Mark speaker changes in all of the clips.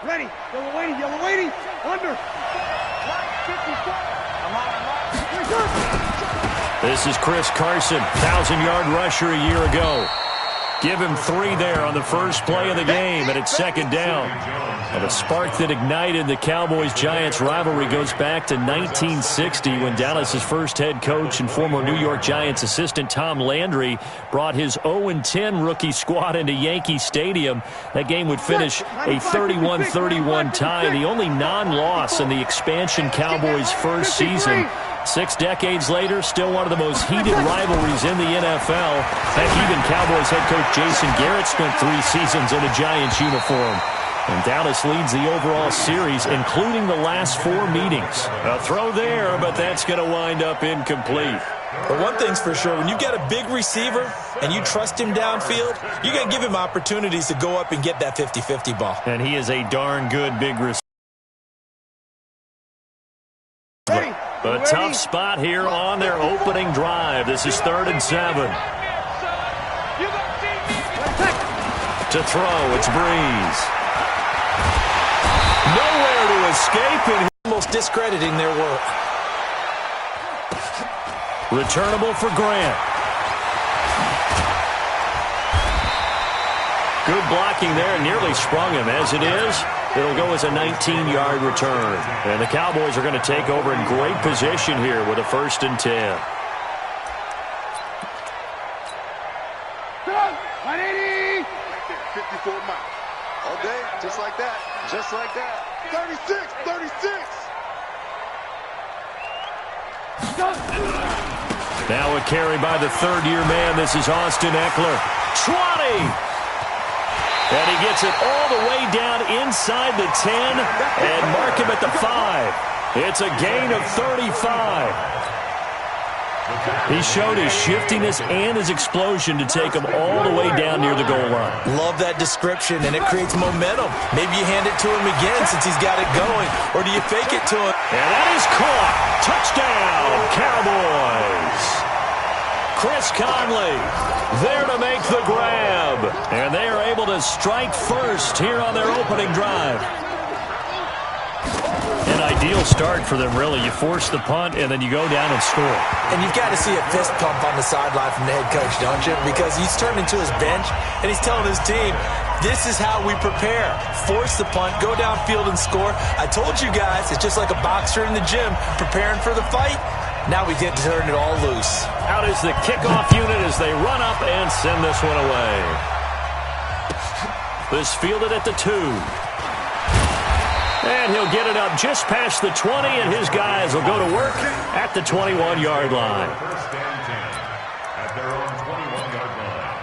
Speaker 1: Ready. Yellow waiting. Under. Right, 54. I'm on.
Speaker 2: This is Chris Carson, 1,000-yard rusher a year ago. Give him 3 there on the first play of the game, and it's second down. Well, the spark that ignited the Cowboys-Giants rivalry goes back to 1960 when Dallas's first head coach and former New York Giants assistant Tom Landry brought his 0-10 rookie squad into Yankee Stadium. That game would finish a 31-31 tie, the only non-loss in the expansion Cowboys' first season. 6 decades later, still one of the most heated rivalries in the NFL. Heck, even Cowboys head coach Jason Garrett spent 3 seasons in a Giants uniform. And Dallas leads the overall series, including the last 4 meetings. A throw there, but that's going to wind up incomplete.
Speaker 3: But one thing's for sure, when you got a big receiver and you trust him downfield, you're going to give him opportunities to go up and get that 50-50 ball.
Speaker 2: And he is a darn good big receiver. A tough spot here on their opening drive. This is 3rd and 7. To throw, it's Breeze. Nowhere to escape, and
Speaker 3: almost discrediting their work.
Speaker 2: Returnable for Grant. Good blocking there, nearly sprung him. As it is, it'll go as a 19-yard return. And the Cowboys are going to take over in great position here with a 1st and 10.
Speaker 1: Right 80.
Speaker 4: 54 miles. All day, just like that. Just like that. 36.
Speaker 2: Now a carry by the 3rd-year man. This is Austin Eckler. 20. And he gets it all the way down inside the 10 and mark him at the 5. It's a gain of 35. He showed his shiftiness and his explosion to take him all the way down near the goal line.
Speaker 3: Love that description, and it creates momentum. Maybe you hand it to him again since he's got it going, or do you fake it to him?
Speaker 2: And that is caught. Touchdown, Cowboys. Chris Conley there to make the grab. And they are able to strike first here on their opening drive. An ideal start for them, really. You force the punt, and then you go down and score.
Speaker 3: And you've got to see a fist pump on the sideline from the head coach, don't you? Because he's turned into his bench, and he's telling his team, this is how we prepare. Force the punt, go downfield and score. I told you guys, it's just like a boxer in the gym preparing for the fight. Now we get to turn it all loose.
Speaker 2: Out is the kickoff unit as they run up and send this one away. This fielded at the 2. And he'll get it up just past the 20, and his guys will go to work at the 21-yard line.
Speaker 5: First and 10 at their own 21-yard line.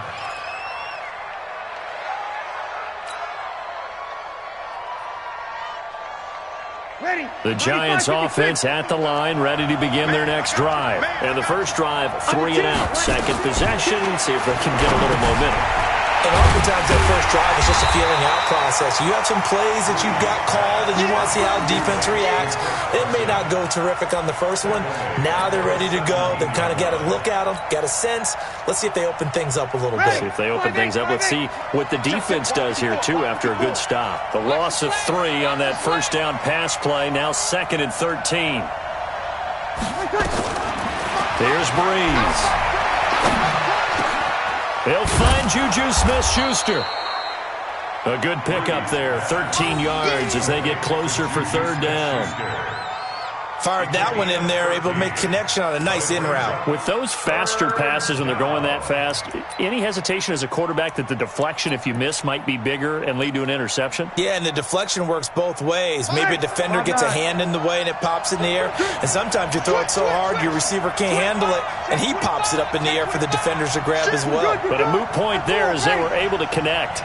Speaker 1: Ready.
Speaker 2: The Giants offense at the line, ready to begin their next drive. And the first drive, 3 and out. Second possession, see if they can get a little momentum.
Speaker 3: And oftentimes that first drive is just a feeling out process. You have some plays that you've got called and you want to see how defense reacts. It may not go terrific on the first one. Now they're ready to go. They've kind of got to look at them, got a sense. Let's see if they open things up a little bit.
Speaker 2: See if they open things up. Let's see what the defense does here, too, after a good stop. The loss of 3 on that first down pass play. Now 2nd and 13. There's Breeze. He'll find Juju Smith-Schuster. A good pickup there, 13 yards as they get closer for 3rd down.
Speaker 3: Fired that one in there, able to make connection on a nice in route.
Speaker 2: With those faster passes when they're going that fast, any hesitation as a quarterback that the deflection, if you miss, might be bigger and lead to an interception?
Speaker 3: Yeah, and the deflection works both ways. Maybe a defender gets a hand in the way and it pops in the air. And sometimes you throw it so hard your receiver can't handle it, and he pops it up in the air for the defenders to grab as well.
Speaker 2: But a moot point there as they were able to connect.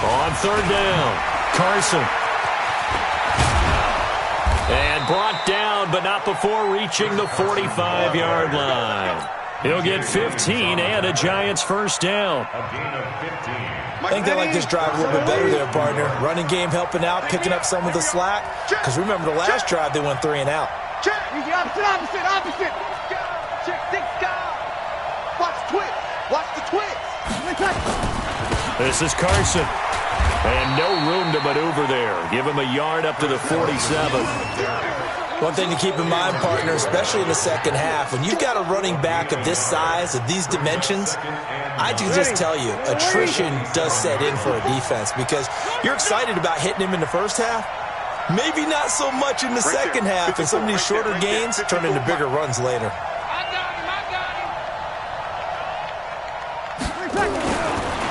Speaker 2: On 3rd down, Carson. And brought down, but not before reaching the 45-yard line. He'll get 15 and a Giants first down.
Speaker 5: A gain of 15.
Speaker 3: I think they like this drive a little bit better there, partner. Running game helping out, picking up some of the slack. Because remember, the last drive, they went 3 and out.
Speaker 1: Check. Opposite. Check. Watch the twist.
Speaker 2: This is Carson. And no room to maneuver there. Give him a yard up to the 47.
Speaker 3: One thing to keep in mind, partner, especially in the second half, when you've got a running back of this size, of these dimensions, I can just tell you, attrition does set in for a defense because you're excited about hitting him in the first half. Maybe not so much in the second half, and some of these shorter gains turn into bigger runs later.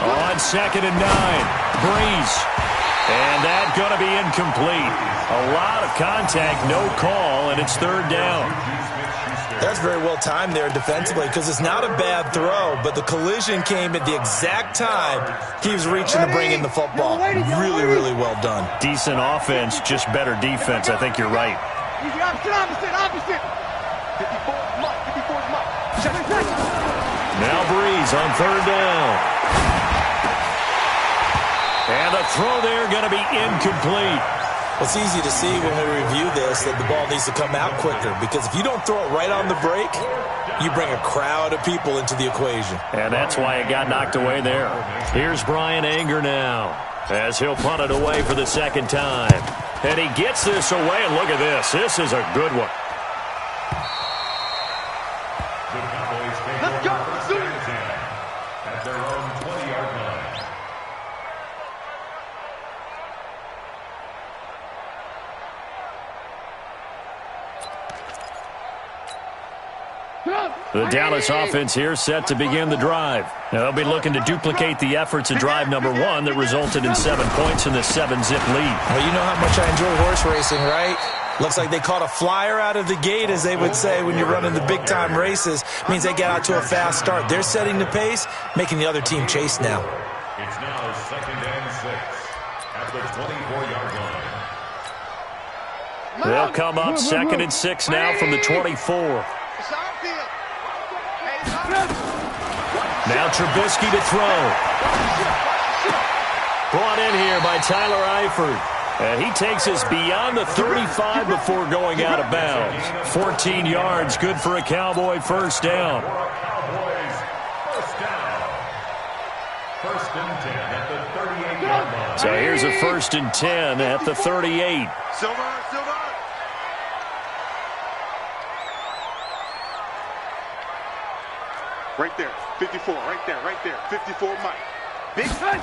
Speaker 2: On 2nd and 9, Breeze. And that's going to be incomplete. A lot of contact, no call, and it's 3rd down.
Speaker 3: That's very well timed there defensively because it's not a bad throw, but the collision came at the exact time he was reaching to bring in the football. Really, really well done.
Speaker 2: Decent offense, just better defense. I think you're right.
Speaker 1: Opposite. 54's Mike.
Speaker 2: Now Breeze on 3rd down. And the throw there going to be incomplete.
Speaker 3: It's easy to see when we review this that the ball needs to come out quicker because if you don't throw it right on the break, you bring a crowd of people into the equation.
Speaker 2: And that's why it got knocked away there. Here's Brian Anger now as he'll punt it away for the 2nd time. And he gets this away, and look at this. This is a good one.
Speaker 5: Let's go. At their own 20-yard line.
Speaker 2: The Dallas offense here set to begin the drive. Now, they'll be looking to duplicate the efforts of drive number 1 that resulted in 7 points in the 7-zip lead.
Speaker 3: Well, you know how much I enjoy horse racing, right? Looks like they caught a flyer out of the gate, as they would say when you're running the big-time races. Means they get out to a fast start. They're setting the pace, making the other team chase now.
Speaker 5: It's now 2nd and 6 at the 24-yard line.
Speaker 2: They'll come up 2nd and 6 now from the 24. Now Trubisky to throw. Brought in here by Tyler Eifert. And he takes us beyond the 35 before going out of bounds. 14 yards, good for a Cowboy first down.
Speaker 5: Cowboys first down. 1st and 10 at the 38-yard line.
Speaker 2: So here's a 1st and 10 at the 38.
Speaker 4: Silver. Right there, 54, right there, 54 Mike. Big time.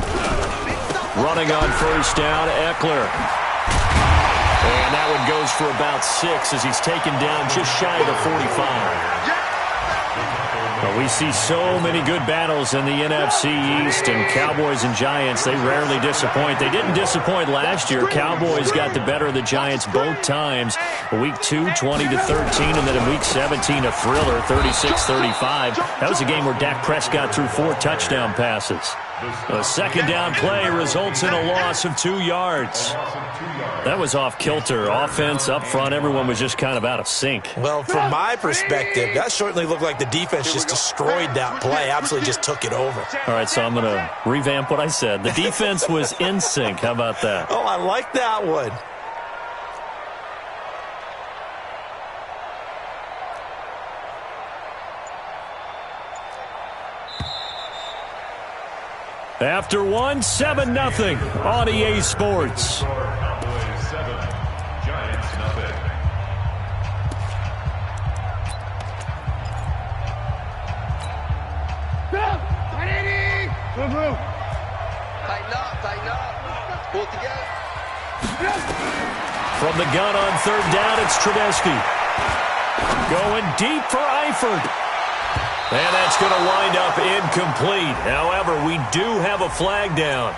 Speaker 2: Running on first down, Eckler. And that one goes for about 6 as he's taken down just shy of the 45. But we see so many good battles in the NFC East, and Cowboys and Giants, they rarely disappoint. They didn't disappoint last year. Cowboys got the better of the Giants both times. Week 2, 20-13, and then in Week 17, a thriller, 36-35. That was a game where Dak Prescott threw 4 touchdown passes. A 2nd down play results in a loss of 2 yards. That was off kilter. Offense up front, everyone was just kind of out of sync.
Speaker 3: Well, from my perspective, that certainly looked like the defense just destroyed that play, absolutely just took it over.
Speaker 2: All right, so I'm going to revamp what I said. The defense was in sync. How about that?
Speaker 3: Oh, I like that one.
Speaker 2: After 1, 7-0 on EA Sports.
Speaker 5: Cowboys 7, Giants 0.
Speaker 4: Tighten up. Pull it together.
Speaker 2: From the gun on 3rd down, it's Trubisky. Going deep for Eifert. And that's going to wind up incomplete. However, we do have a flag down.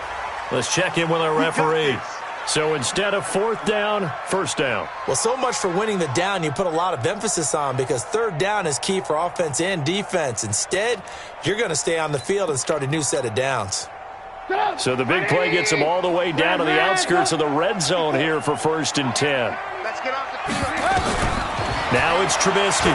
Speaker 2: Let's check in with our referee. So instead of 4th down, 1st down.
Speaker 3: Well, so much for winning the down you put a lot of emphasis on because 3rd down is key for offense and defense. Instead, you're going to stay on the field and start a new set of downs.
Speaker 2: So the big play gets them all the way down to the outskirts of the red zone here for 1st and 10.
Speaker 4: Let's get off the field.
Speaker 2: Now it's Trubisky.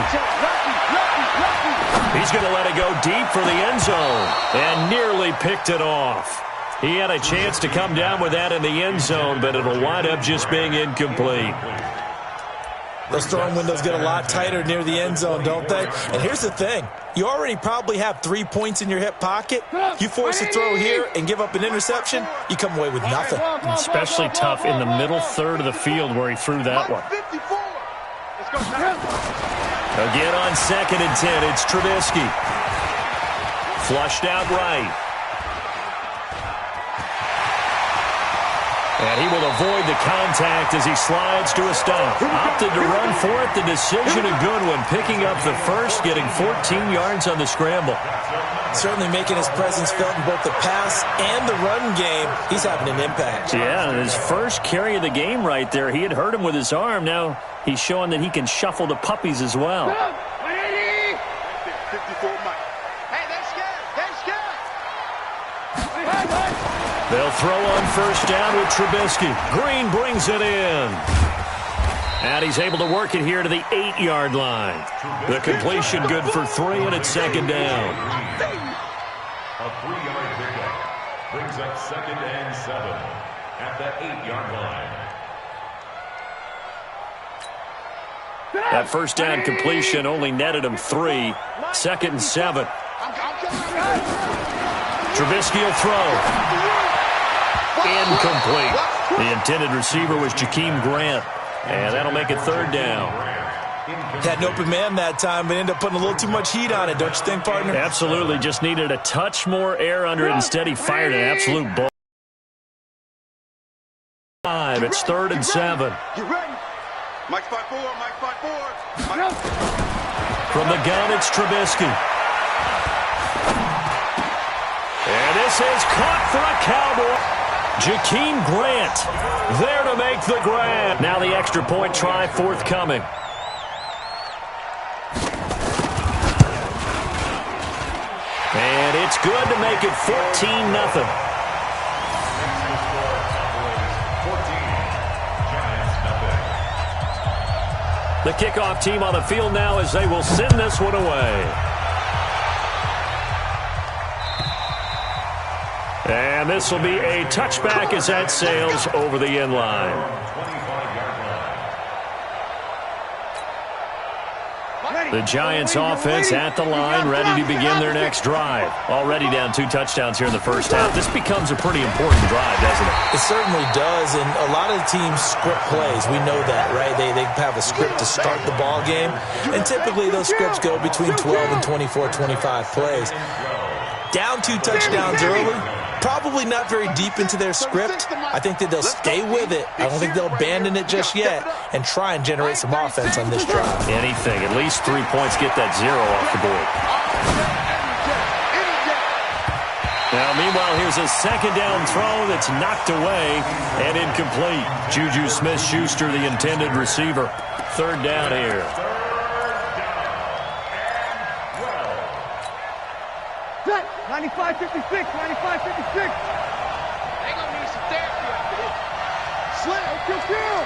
Speaker 2: He's going to let it go deep for the end zone and nearly picked it off. He had a chance to come down with that in the end zone, but it'll wind up just being incomplete.
Speaker 3: Those throwing windows get a lot tighter near the end zone, don't they? And here's the thing. You already probably have 3 points in your hip pocket. You force a throw here and give up an interception, you come away with nothing.
Speaker 2: Especially tough in the middle third of the field where he threw that one. Again on 2nd and 10, it's Trubisky. Flushed out right. And he will avoid the contact as he slides to a stop. Opted to run for it. The decision a good one. Picking up the first, getting 14 yards on the scramble.
Speaker 3: Certainly making his presence felt in both the pass and the run game. He's having an impact.
Speaker 2: Yeah, and his first carry of the game right there. He had hurt him with his arm. Now he's showing that he can shuffle the puppies as well.
Speaker 4: 54 Mike. Hey, they're scared. They're scared.
Speaker 2: They'll throw on first down with Trubisky. Green brings it in. And he's able to work it here to the 8-yard line. The completion good for 3, and it's 2nd down.
Speaker 5: A 3-yard pickup brings up 2nd and 7 at the 8-yard line.
Speaker 2: That first down completion only netted him 3. 2nd and 7. Trubisky will throw. Incomplete. The intended receiver was Jakeem Grant. And that'll make it 3rd down.
Speaker 3: Had an open man that time, but ended up putting a little too much heat on it, don't you think, partner?
Speaker 2: Absolutely. Just needed a touch more air under it. Instead, he fired an absolute ball. It's 3rd and 7.
Speaker 4: You ready? Mike 5-4, Mike 5-4.
Speaker 2: From the gun, it's Trubisky. And this is caught for a Cowboy. Jakeem Grant there to make the grab. Now the extra point try forthcoming. And it's good to make it 14-0. The kickoff team on the field now as they will send this one away. And this will be a touchback as that sails over the end line. The Giants offense at the line, ready to begin their next drive. Already down 2 touchdowns here in the first half. This becomes a pretty important drive, doesn't it?
Speaker 3: It certainly does, and a lot of teams script plays. We know that, right? They have a script to start the ball game, and typically those scripts go between 12 and 24, 25 plays. Down 2 touchdowns early. Probably not very deep into their script. I think that they'll stay with it. I don't think they'll abandon it just yet and try and generate some offense on this drive.
Speaker 2: Anything. At least 3 points, get that 0 off the board. Now, meanwhile, here's a 2nd down throw that's knocked away and incomplete. Juju Smith-Schuster, the intended receiver. 3rd down here.
Speaker 1: 95-56, 95-56. They gonna need some therapy after this. Slit, kill.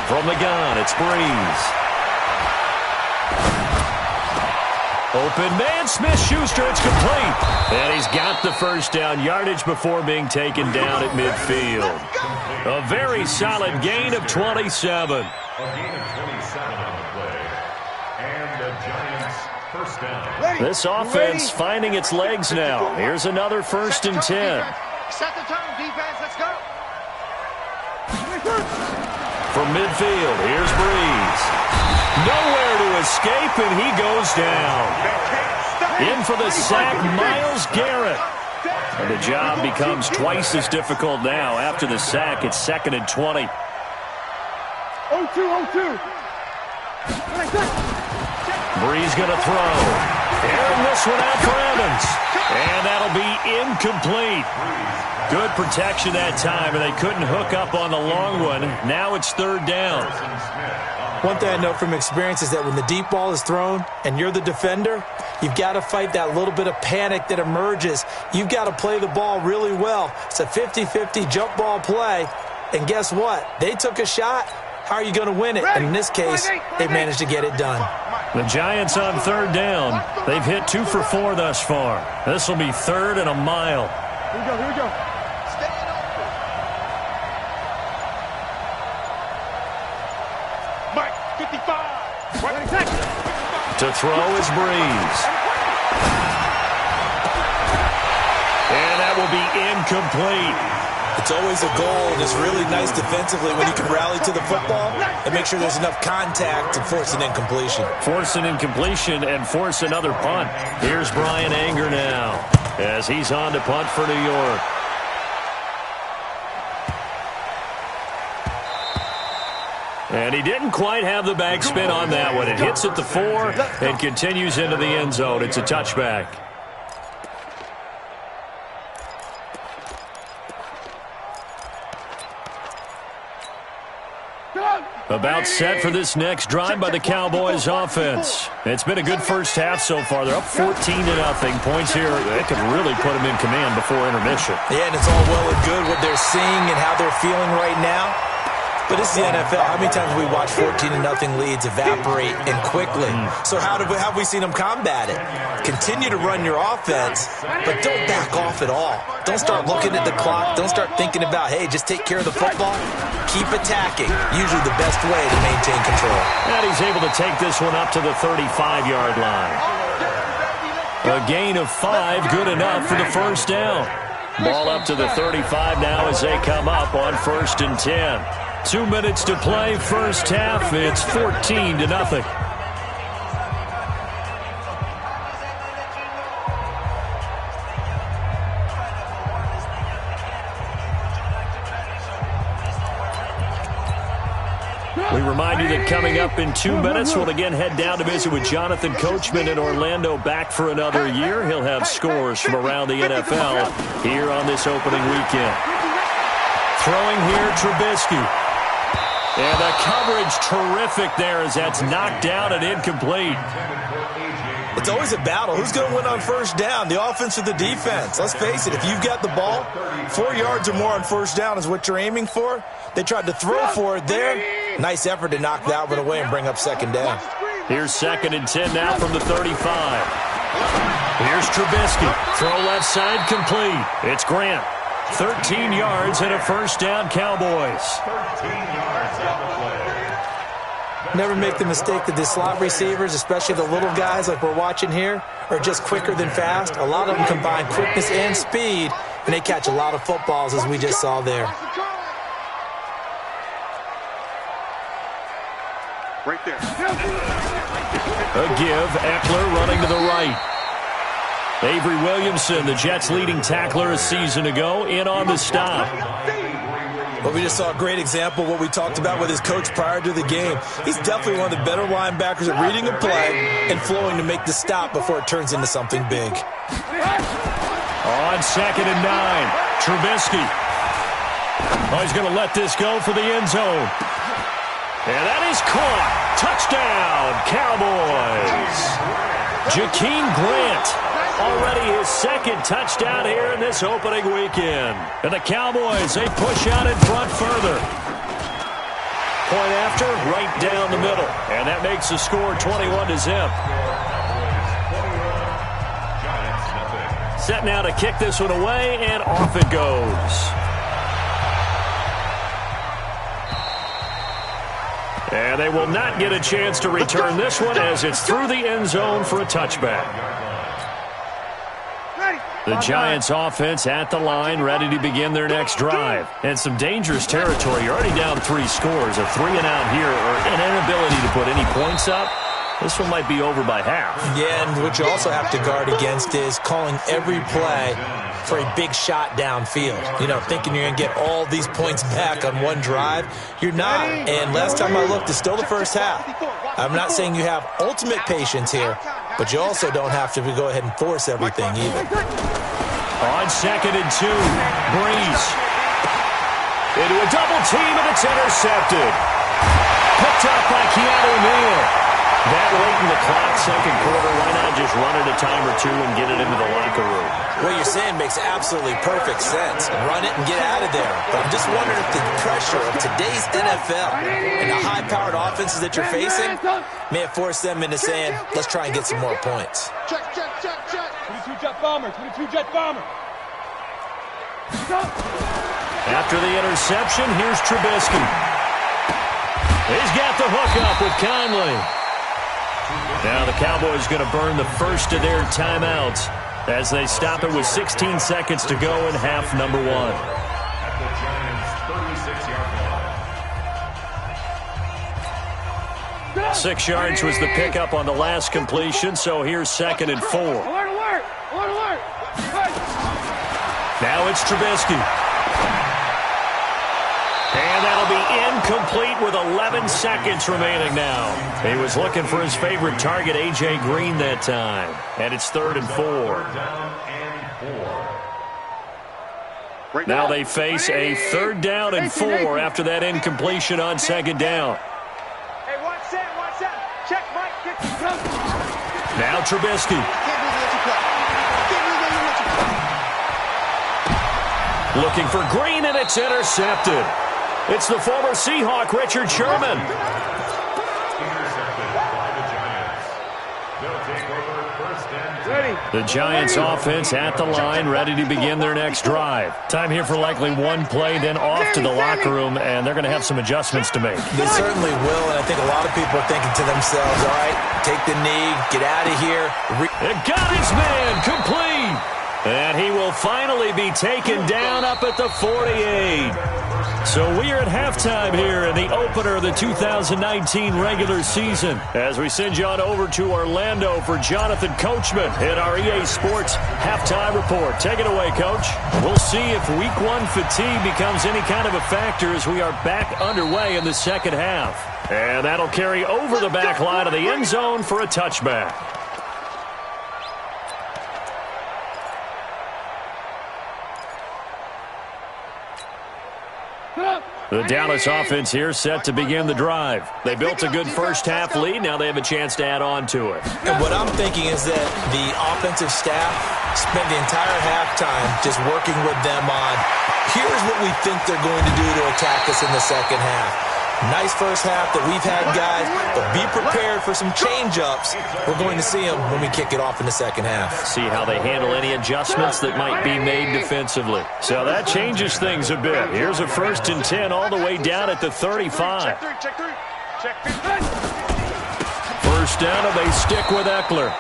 Speaker 2: From the gun, it's Breeze. Open man, Smith-Schuster, it's complete. And he's got the first down yardage before being taken down at midfield. A very solid gain of 27.
Speaker 5: A gain of 27 on the play. And the Giants first down.
Speaker 2: This offense finding its legs now. Here's another 1st and 10.
Speaker 1: Set the tone, defense. Let's go.
Speaker 2: From midfield, here's Breeze. Nowhere to escape, and he goes down. In for the sack, Myles Garrett. And the job becomes twice as difficult now. After the sack, it's 2nd and 20.
Speaker 1: 0-2.
Speaker 2: Breeze going to throw. Airing this one out for Evans. And that'll be incomplete. Good protection that time, and they couldn't hook up on the long one. Now it's 3rd down.
Speaker 3: One thing I know from experience is that when the deep ball is thrown and you're the defender, you've got to fight that little bit of panic that emerges. You've got to play the ball really well. It's a 50-50 jump ball play. And guess what? They took a shot. How are you going to win it? And in this case, they managed to get it done.
Speaker 2: The Giants on 3rd down. They've hit 2 for 4 thus far. This will be 3rd and a mile.
Speaker 1: Here we go.
Speaker 4: Mike 55.
Speaker 2: To throw is Breeze. And that will be incomplete.
Speaker 3: It's always a goal, and it's really nice defensively when you can rally to the football and make sure there's enough contact to force an incompletion.
Speaker 2: Force an incompletion and force another punt. Here's Brian Anger now as he's on to punt for New York. And he didn't quite have the backspin on that one. It hits at the 4 and continues into the end zone. It's a touchback. About set for this next drive by the Cowboys offense. It's been a good first half so far. They're up 14-0. Points here, they could really put them in command before intermission.
Speaker 3: Yeah, and it's all well and good what they're seeing and how they're feeling right now. But it's the NFL. How many times have we watched 14-0 leads evaporate and quickly? So how have we seen them combat it? Continue to run your offense, but don't back off at all. Don't start looking at the clock. Don't start thinking about, hey, just take care of the football. Keep attacking. Usually the best way to maintain control.
Speaker 2: And he's able to take this one up to the 35-yard line. A gain of 5, good enough for the first down. Ball up to the 35 now as they come up on 1st and 10. 2 minutes to play, first half. It's 14-0. We remind you that coming up in 2 minutes, we'll again head down to visit with Jonathan Coachman in Orlando, back for another year. He'll have scores from around the NFL here on this opening weekend. Throwing here, Trubisky. And the coverage terrific there as that's knocked down and incomplete.
Speaker 3: It's always a battle. Who's going to win on first down, the offense or the defense? Let's face it, if you've got the ball, 4 yards or more on first down is what you're aiming for. They tried to throw for it there. Nice effort to knock that one away and bring up second down.
Speaker 2: Here's 2nd and 10 now from the 35. Here's Trubisky. Throw left side complete. It's Grant. 13 yards and a first down, Cowboys.
Speaker 5: 13 yards on the play.
Speaker 3: Never make the mistake that the slot receivers, especially the little guys like we're watching here, are just quicker than fast. A lot of them combine quickness and speed, and they catch a lot of footballs, as we just saw there.
Speaker 4: Right there.
Speaker 2: A give. Eckler running to the right. Avery Williamson, the Jets' leading tackler a season ago, in on the stop.
Speaker 3: Well, we just saw a great example of what we talked about with his coach prior to the game. He's definitely one of the better linebackers at reading a play and flowing to make the stop before it turns into something big.
Speaker 2: On 2nd and 9, Trubisky. Oh, he's going to let this go for the end zone. And that is caught. Touchdown, Cowboys. Jakeem Grant. Already his 2nd touchdown here in this opening weekend. And the Cowboys, they push out in front further. Point after, right down the middle. And that makes the score 21-0. Set now to kick this one away, and off it goes. And they will not get a chance to return this one as it's through the end zone for a touchback. The Giants offense at the line, ready to begin their next drive. And some dangerous territory. You're already down 3 scores. A 3-and-out here, or an inability to put any points up. This one might be over by half. Yeah, and what you also have to guard against is calling every play for a big shot downfield. You know, thinking you're going to get all these points back on one drive. You're not. And last time I looked, it's still the first half. I'm not saying you have ultimate patience here, but you also don't have to go ahead and force everything either. On 2nd and 2, Breeze. Into a double team, and it's intercepted. Picked up by Keanu Neal. That late in the clock, second quarter, why not just run it a time or two and get it into the locker room?
Speaker 3: What you're saying makes absolutely perfect sense. Run it and get out of there. But I'm just wondering if the pressure of today's NFL and the high-powered offenses that you're facing may have forced them into saying, let's try and get some more points.
Speaker 1: Check. 22 jet bomber.
Speaker 2: After the interception, here's Trubisky. He's got the hook up with Conley. Now the Cowboys going to burn the first of their timeouts as they stop it with 16 seconds to go in half number 1.
Speaker 5: At the Giants' 36-yard line.
Speaker 2: 6 yards was the pickup on the last completion, so here's 2nd and 4. Now it's Trubisky. And that'll be incomplete with 11 seconds remaining now. He was looking for his favorite target, A.J. Green, that time. And it's 3rd and 4. Now they face a 3rd down and 4 after that incompletion on 2nd down.
Speaker 1: Hey, watch that. Check, Mike.
Speaker 2: Now Trubisky. Looking for Green, and it's intercepted. It's the former Seahawk, Richard Sherman.
Speaker 5: Intercepted by the Giants. They'll take over 1st and 10.
Speaker 2: The Giants offense at the line, ready to begin their next drive. Time here for likely one play, then off to the locker room, and they're going to have some adjustments to make.
Speaker 3: They certainly will, and I think a lot of people are thinking to themselves, all right, take the knee, get out of here.
Speaker 2: It got his man complete. And he will finally be taken down up at the 48. So we are at halftime here in the opener of the 2019 regular season as we send you on over to Orlando for Jonathan Coachman in our EA Sports halftime report. Take it away, Coach. We'll see if week 1 fatigue becomes any kind of a factor as we are back underway in the second half. And that'll carry over the back line of the end zone for a touchback. The Dallas offense here set to begin the drive. They built a good first half lead. Now they have a chance to add on to it.
Speaker 3: And what I'm thinking is that the offensive staff spent the entire halftime just working with them on, here's what we think they're going to do to attack us in the second half. Nice first half that we've had, guys, but be prepared for some change-ups. We're going to see them when we kick it off in the second half.
Speaker 2: See how they handle any adjustments that might be made defensively. So that changes things a bit. Here's a 1st and 10 all the way down at the 35. First down, and they stick with Eckler.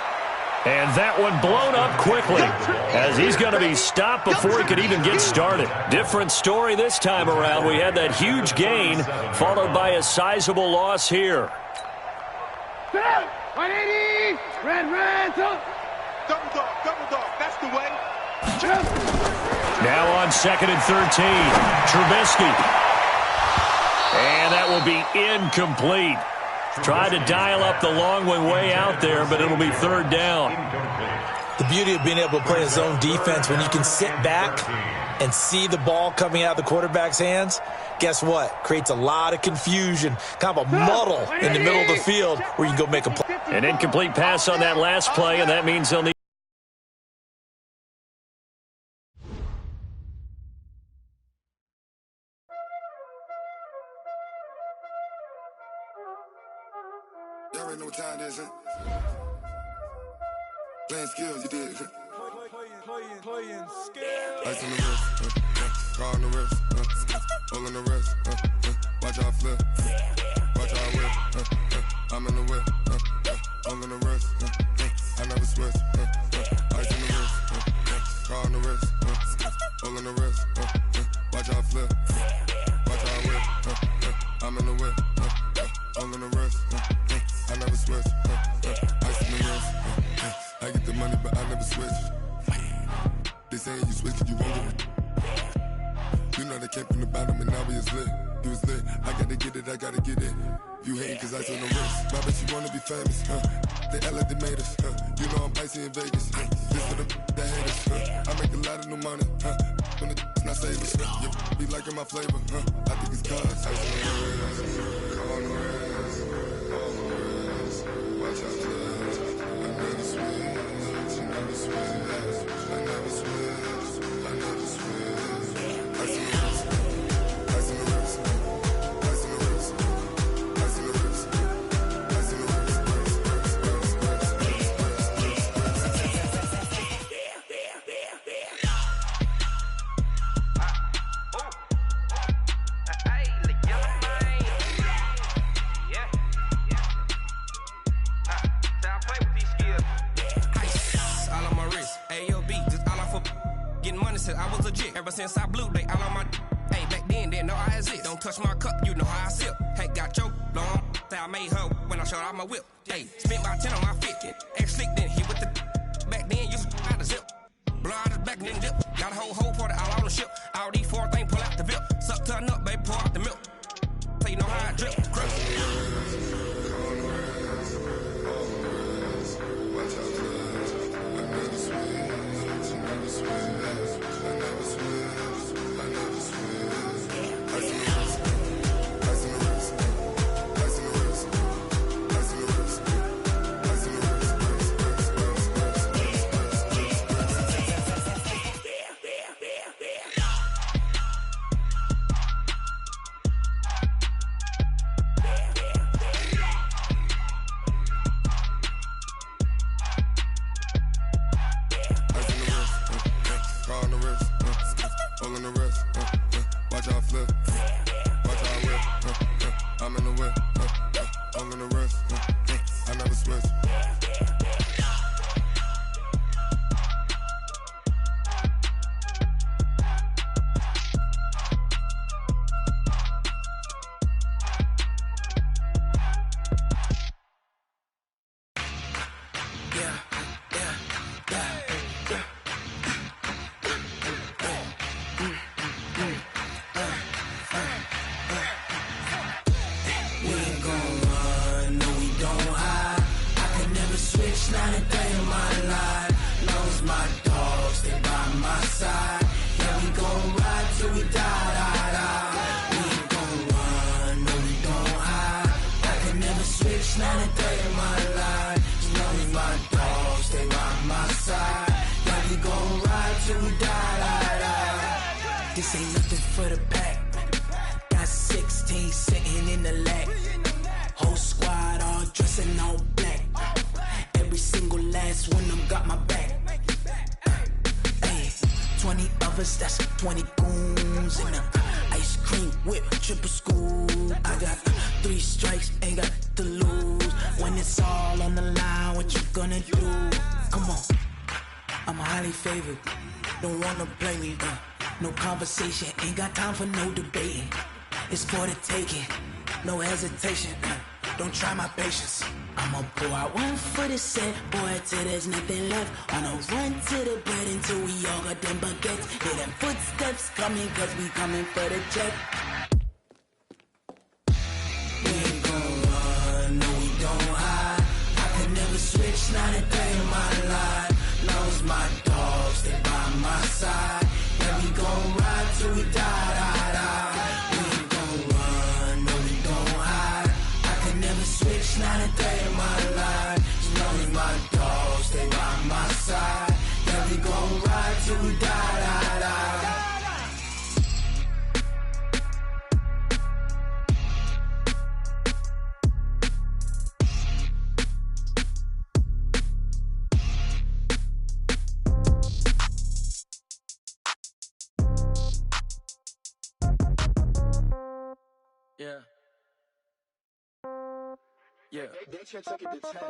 Speaker 2: And that one blown up quickly as he's going to be stopped before he could even get started. Different story this time around. We had that huge gain followed by a sizable loss here.
Speaker 1: 180, red,
Speaker 4: Double dog, that's the way.
Speaker 2: Now on 2nd and 13, Trubisky. And that will be incomplete. Tried to dial up the long one way out there, but it'll be 3rd down.
Speaker 3: The beauty of being able to play a zone defense when you can sit back and see the ball coming out of the quarterback's hands, guess what? Creates a lot of confusion, kind of a muddle in the middle of the field where you can go make a play.
Speaker 2: An incomplete pass on that last play, and that means they'll need.
Speaker 6: Y'all already know what time it is, huh? Playing skills, you did. Playing skills. Ice on the wrist, car on the wrist, hole in the wrist, watch out flip, watch out whip, I'm in the whip, hole in the wrist, I never switch, ice on the wrist, car on the wrist, hole in the wrist, watch out flip, watch out whip, I'm in the whip, hole in the wrist, I never switch, ice in the wrist, I get the money but I never switch. They saying you switch, you won't get it. You know they came from the bottom and now we is lit. You was lit, I gotta get it, I gotta get it. You hating cause I on the wrist. My bitch, you wanna be famous, They act like they made us, You know I'm icy in Vegas, This for the that hate us, I make a lot of new money, When the not savers, You be liking my flavor, I think it's cause I on the wrist, on the wrist, on the wrist. Watch out, I never switch, I never switch. I never switch, I never switch. Ice in the wrist, ice in the wrist, ice in the wrist, ice in the wrist, ice in the wrist,
Speaker 7: don't touch my cup, you know how I sip. Hey, got your long, I made her when I showed off my whip. Hey, spent about 10 on my 50. Ex slick, then hit with the back then, used to out the zip. Blind back, then dip. Got a whole party all on the ship. All these 4 things pull out the VIP. Suck, turn up, baby, pour out the milk. So you know how I drip.
Speaker 8: This ain't nothing for the pack. Got 16 sitting in the lap. Whole squad all dressing all black. Every single last one of them got my back. Hey, 20 of us, that's 20 goons in the ice cream whip, triple scoop. I got 3 strikes, ain't got to lose. When it's all on the line, what you gonna do? Come on, I'm highly favored. Don't wanna play me, no conversation, ain't got time for no debating. It's for the taking, no hesitation. Don't try my patience. I'ma pour out one for the set, boy, till there's nothing left. On a run to the bread until we all got them baguettes. Hear them footsteps coming, cause we coming for the check. We ain't gon' run, no we don't hide. I can never switch, not a day in my life. Long as my dogs stay by my side. Yeah, we gon' ride till we die, die, die. We ain't gon' run, no we don't hide. I can never switch, not a day in my life. As long as my dogs stay by my side. Yeah, we gon' ride till we die, die, die.
Speaker 9: Yeah. Yeah.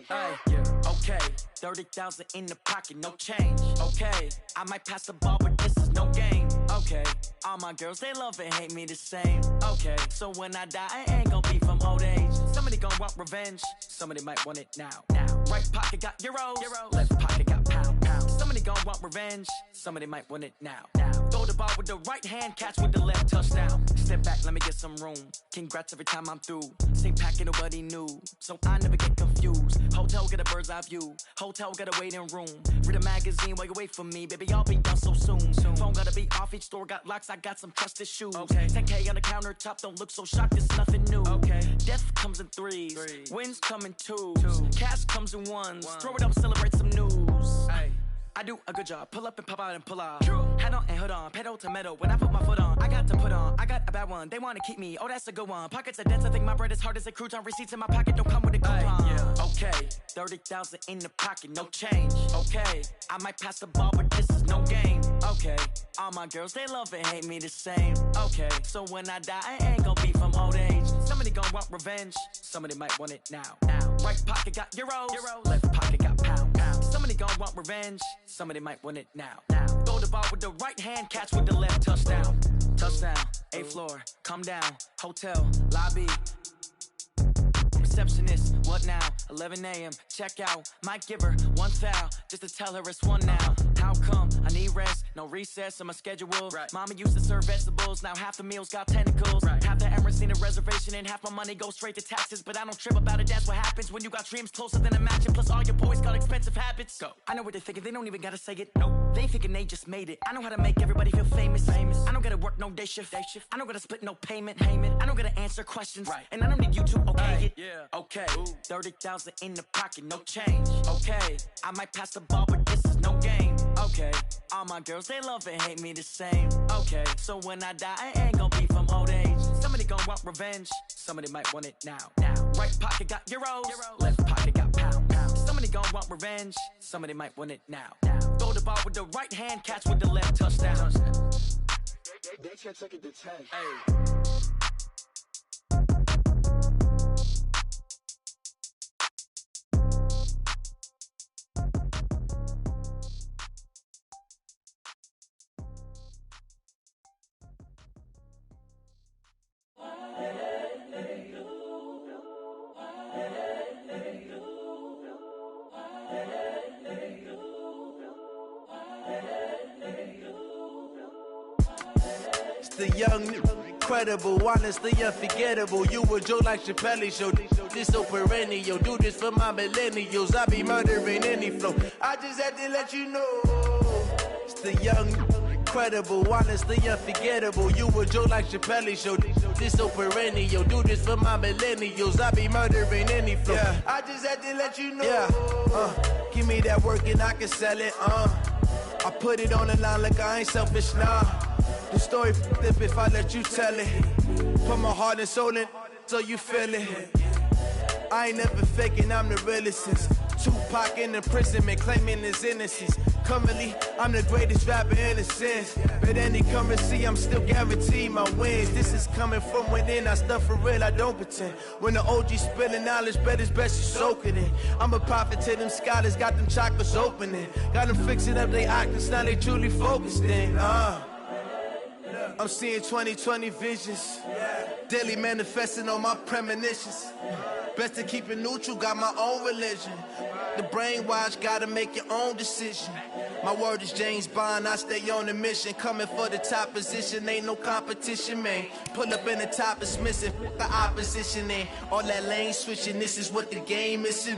Speaker 9: Hey, yeah. Okay. 30,000 in the pocket, no change. Okay. I might pass the ball, but this is no game. Okay. All my girls, they love and hate me the same. Okay. So when I die, I ain't gon' be from old age. Somebody gon' want revenge. Somebody might want it now. Right pocket got euros. Left pocket got pound. Somebody gon' want revenge. Somebody might want it now. Throw the ball with the right hand, catch with the left, touchdown. Step back, let me get some room. Congrats every time I'm through. Same packet, nobody knew, so I never get confused. Hotel get a bird's eye view. Hotel got a waiting room. Read a magazine while you wait for me, baby. I'll be done so soon. Phone gotta be off. Each store got locks. I got some trusted shoes. 10K on the countertop. Don't look so shocked. It's nothing new. Death comes in threes. Wins come in twos. Cash comes in ones. Throw it up, celebrate some news. I do a good job. Pull up and pop out and pull out. Head on and hood on. Pedal to metal. When I put my foot on, I got to put on. I got a bad one. They want to keep me. Oh, that's a good one. Pockets are dense. I think my bread is hard as a crouton. Receipts in my pocket don't come with a coupon. Okay. 30,000 in the pocket. No change. Okay. I might pass the ball, but this is no game. Okay. All my girls, they love and hate me the same. Okay. So when I die, I ain't gon' be from old age. Somebody gon' want revenge. Somebody might want it now. Right pocket got euros. Left pocket got pound. Somebody gon' want revenge. Somebody might want it now. Throw the ball with the right hand, catch with the left. Touchdown. Touchdown. 8th floor. Come down. Hotel. Lobby. Receptionist, what now? 11 a.m. Check out. Might give her one foul just to tell her it's one now. How come? I need rest, no recess on my schedule. Right. Mama used to serve vegetables, now half the meals got tentacles. Right. Half the errands need a reservation and half my money goes straight to taxes. But I don't trip about it, that's what happens when you got dreams closer than a match. And plus all your boys got expensive habits. Go. I know what they're thinking, they don't even gotta say it. Nope. They thinking they just made it. I know how to make everybody feel famous. I don't gotta work no day shift. I don't gotta split no payment. I don't gotta answer questions. Right. And I don't need you to okay it. Yeah. Okay, 30,000 in the pocket, no change. Okay, I might pass the ball, but this is no game. Okay, all my girls, they love and hate me the same. Okay, so when I die, I ain't gonna be from old age. Somebody gon' want revenge, somebody might want it now. Right pocket got euros, left pocket got pounds. Somebody gon' want revenge, somebody might want it now. Throw the ball with the right hand, catch with the left. Touchdown.
Speaker 8: They can't take it to 10.
Speaker 9: Hey.
Speaker 10: The young, incredible, honestly unforgettable. You a joke like Chappelle Show. This so perennial. Do this for my millennials. I be murdering any flow. I just had to let you know. It's the young, incredible, honestly unforgettable. You a joke like Chappelle Show. This so perennial. Do this for my millennials. I be murdering any flow. Yeah. I just had to let you know. Yeah. Give me that work and I can sell it. I put it on the line like I ain't selfish, nah. The story f***ed if I let you tell it. Put my heart and soul in so you feel it. I ain't never faking, I'm the realest since Tupac in imprisonment, claiming his innocence. Currently, I'm the greatest rapper in a sense. But any currency, I'm still guaranteed my wins. This is coming from within, I stuff for real, I don't pretend. When the OG spilling knowledge, bet it's best you soak it in. I'm a prophet to them scholars, got them chakras opening. Got them fixing up their octaves, now they truly focused in. I'm seeing 2020 visions, daily manifesting on my premonitions. Best to keep it neutral, got my own religion. The brainwash, gotta make your own decision. My word is James Bond, I stay on a mission. Coming for the top position, ain't no competition, man. Pull up in the top, it's missing, the opposition ain't. All that lane switching, this is what the game is.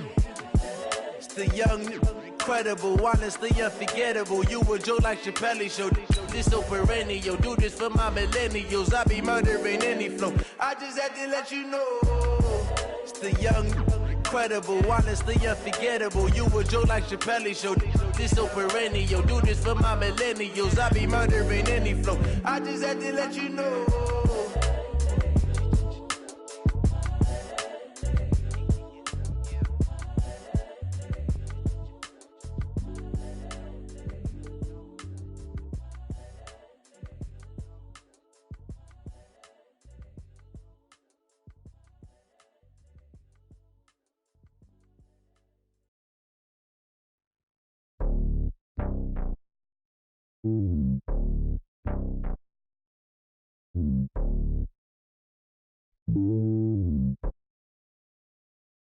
Speaker 10: It's the young, incredible, honestly unforgettable. You a joke like Chappelle Show. This so perennial. Do this for my millennials. I be murdering any flow. I just had to let you know. It's the young, incredible, honestly unforgettable. You a joke like Chappelle Show. This so perennial. Do this for my millennials. I be murdering any flow. I just had to let you know.